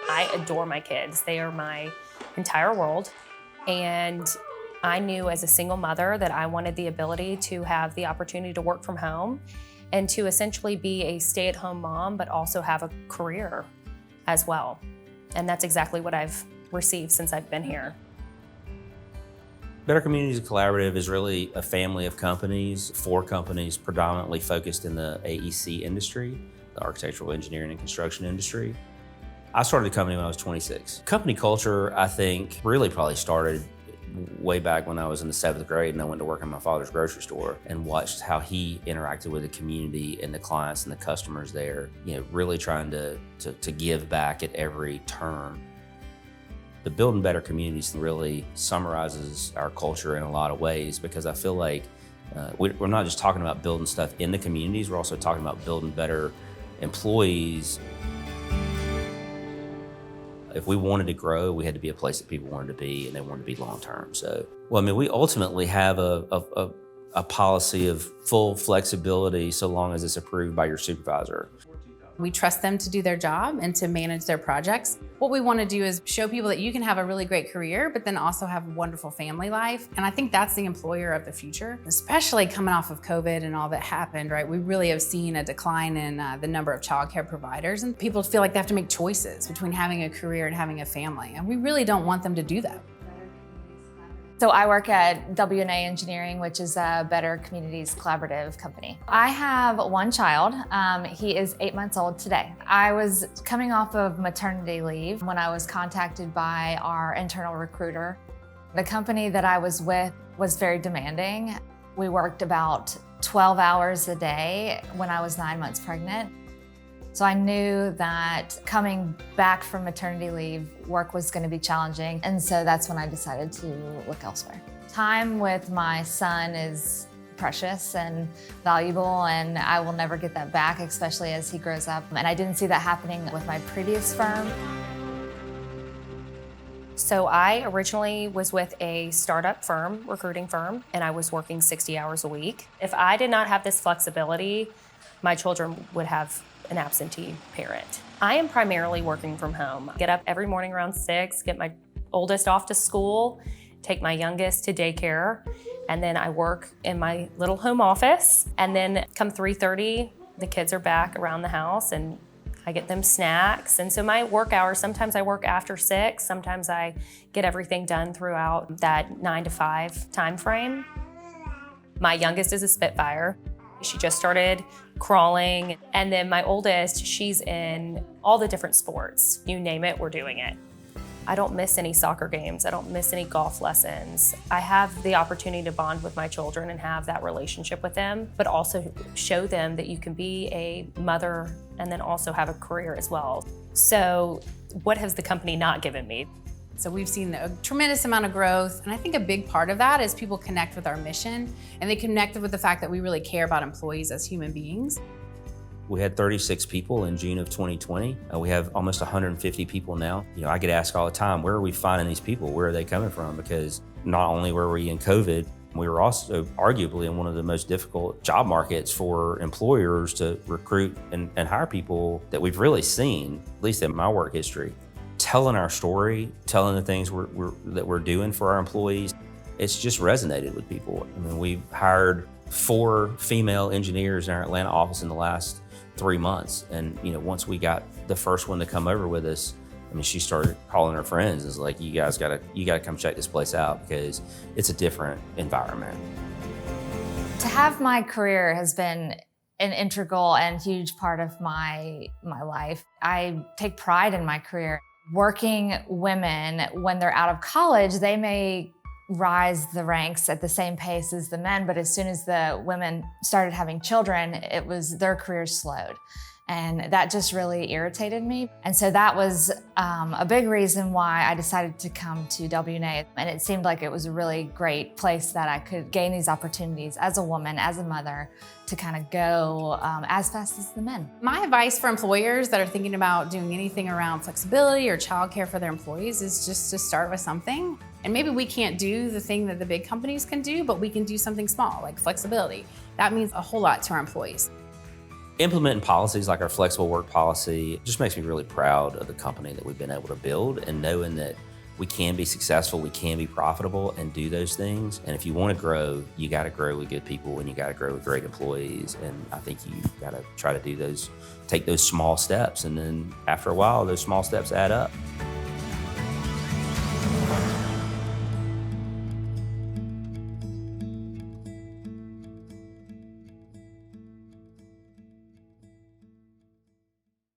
I adore my kids. They are my entire world. And I knew as a single mother that I wanted the ability to have the opportunity to work from home and to essentially be a stay-at-home mom, but also have a career as well. And that's exactly what I've received since I've been here. Better Communities Collaborative is really a family of companies, 4 companies predominantly focused in the AEC industry, the architectural engineering and construction industry. I started the company when I was 26. Company culture, I think, really probably started way back when I was in the 7th grade and I went to work in my father's grocery store and watched how he interacted with the community and the clients and the customers there, really trying to give back at every turn. The Building Better Communities really summarizes our culture in a lot of ways, because I feel like we're not just talking about building stuff in the communities, we're also talking about building better employees. If we wanted to grow, we had to be a place that people wanted to be, and they wanted to be long-term. So, we ultimately have a policy of full flexibility so long as it's approved by your supervisor. We trust them to do their job and to manage their projects. What we want to do is show people that you can have a really great career, but then also have a wonderful family life. And I think that's the employer of the future, especially coming off of COVID and all that happened, right? We really have seen a decline in the number of childcare providers, and people feel like they have to make choices between having a career and having a family. And we really don't want them to do that. So I work at WNA Engineering, which is a Better Communities Collaborative company. I have one child. He is 8 months old today. I was coming off of maternity leave when I was contacted by our internal recruiter. The company that I was with was very demanding. We worked about 12 hours a day when I was 9 months pregnant. So I knew that coming back from maternity leave, work was going to be challenging. And so that's when I decided to look elsewhere. Time with my son is precious and valuable, and I will never get that back, especially as he grows up. And I didn't see that happening with my previous firm. So I originally was with a startup firm, recruiting firm, and I was working 60 hours a week. If I did not have this flexibility, my children would have an absentee parent. I am primarily working from home. Get up every morning around 6, get my oldest off to school, take my youngest to daycare, and then I work in my little home office. And then come 3:30, the kids are back around the house and I get them snacks. And so my work hours, sometimes I work after 6, sometimes I get everything done throughout that 9 to 5 time frame. My youngest is a Spitfire. She just started crawling. And then my oldest, she's in all the different sports. You name it, we're doing it. I don't miss any soccer games. I don't miss any golf lessons. I have the opportunity to bond with my children and have that relationship with them, but also show them that you can be a mother and then also have a career as well. So what has the company not given me? So we've seen a tremendous amount of growth, and I think a big part of that is people connect with our mission, and they connect with the fact that we really care about employees as human beings. We had 36 people in June of 2020. We have almost 150 people now. I get asked all the time, where are we finding these people? Where are they coming from? Because not only were we in COVID, we were also arguably in one of the most difficult job markets for employers to recruit and hire people that we've really seen, at least in my work history. Telling our story, telling the things that we're doing for our employees, it's just resonated with people. We've hired 4 female engineers in our Atlanta office in the last 3 months. And once we got the first one to come over with us, she started calling her friends and was like, you gotta come check this place out, because it's a different environment. To have my career has been an integral and huge part of my life. I take pride in my career. Working women, when they're out of college, they may rise the ranks at the same pace as the men, but as soon as the women started having children, their careers slowed. And that just really irritated me. And so that was a big reason why I decided to come to WNA. And it seemed like it was a really great place that I could gain these opportunities as a woman, as a mother, to kind of go as fast as the men. My advice for employers that are thinking about doing anything around flexibility or childcare for their employees is just to start with something. And maybe we can't do the thing that the big companies can do, but we can do something small, like flexibility. That means a whole lot to our employees. Implementing policies like our flexible work policy just makes me really proud of the company that we've been able to build, and knowing that we can be successful, we can be profitable and do those things. And if you want to grow, you got to grow with good people and you got to grow with great employees. And I think you got to try to do those, take those small steps. And then after a while, those small steps add up.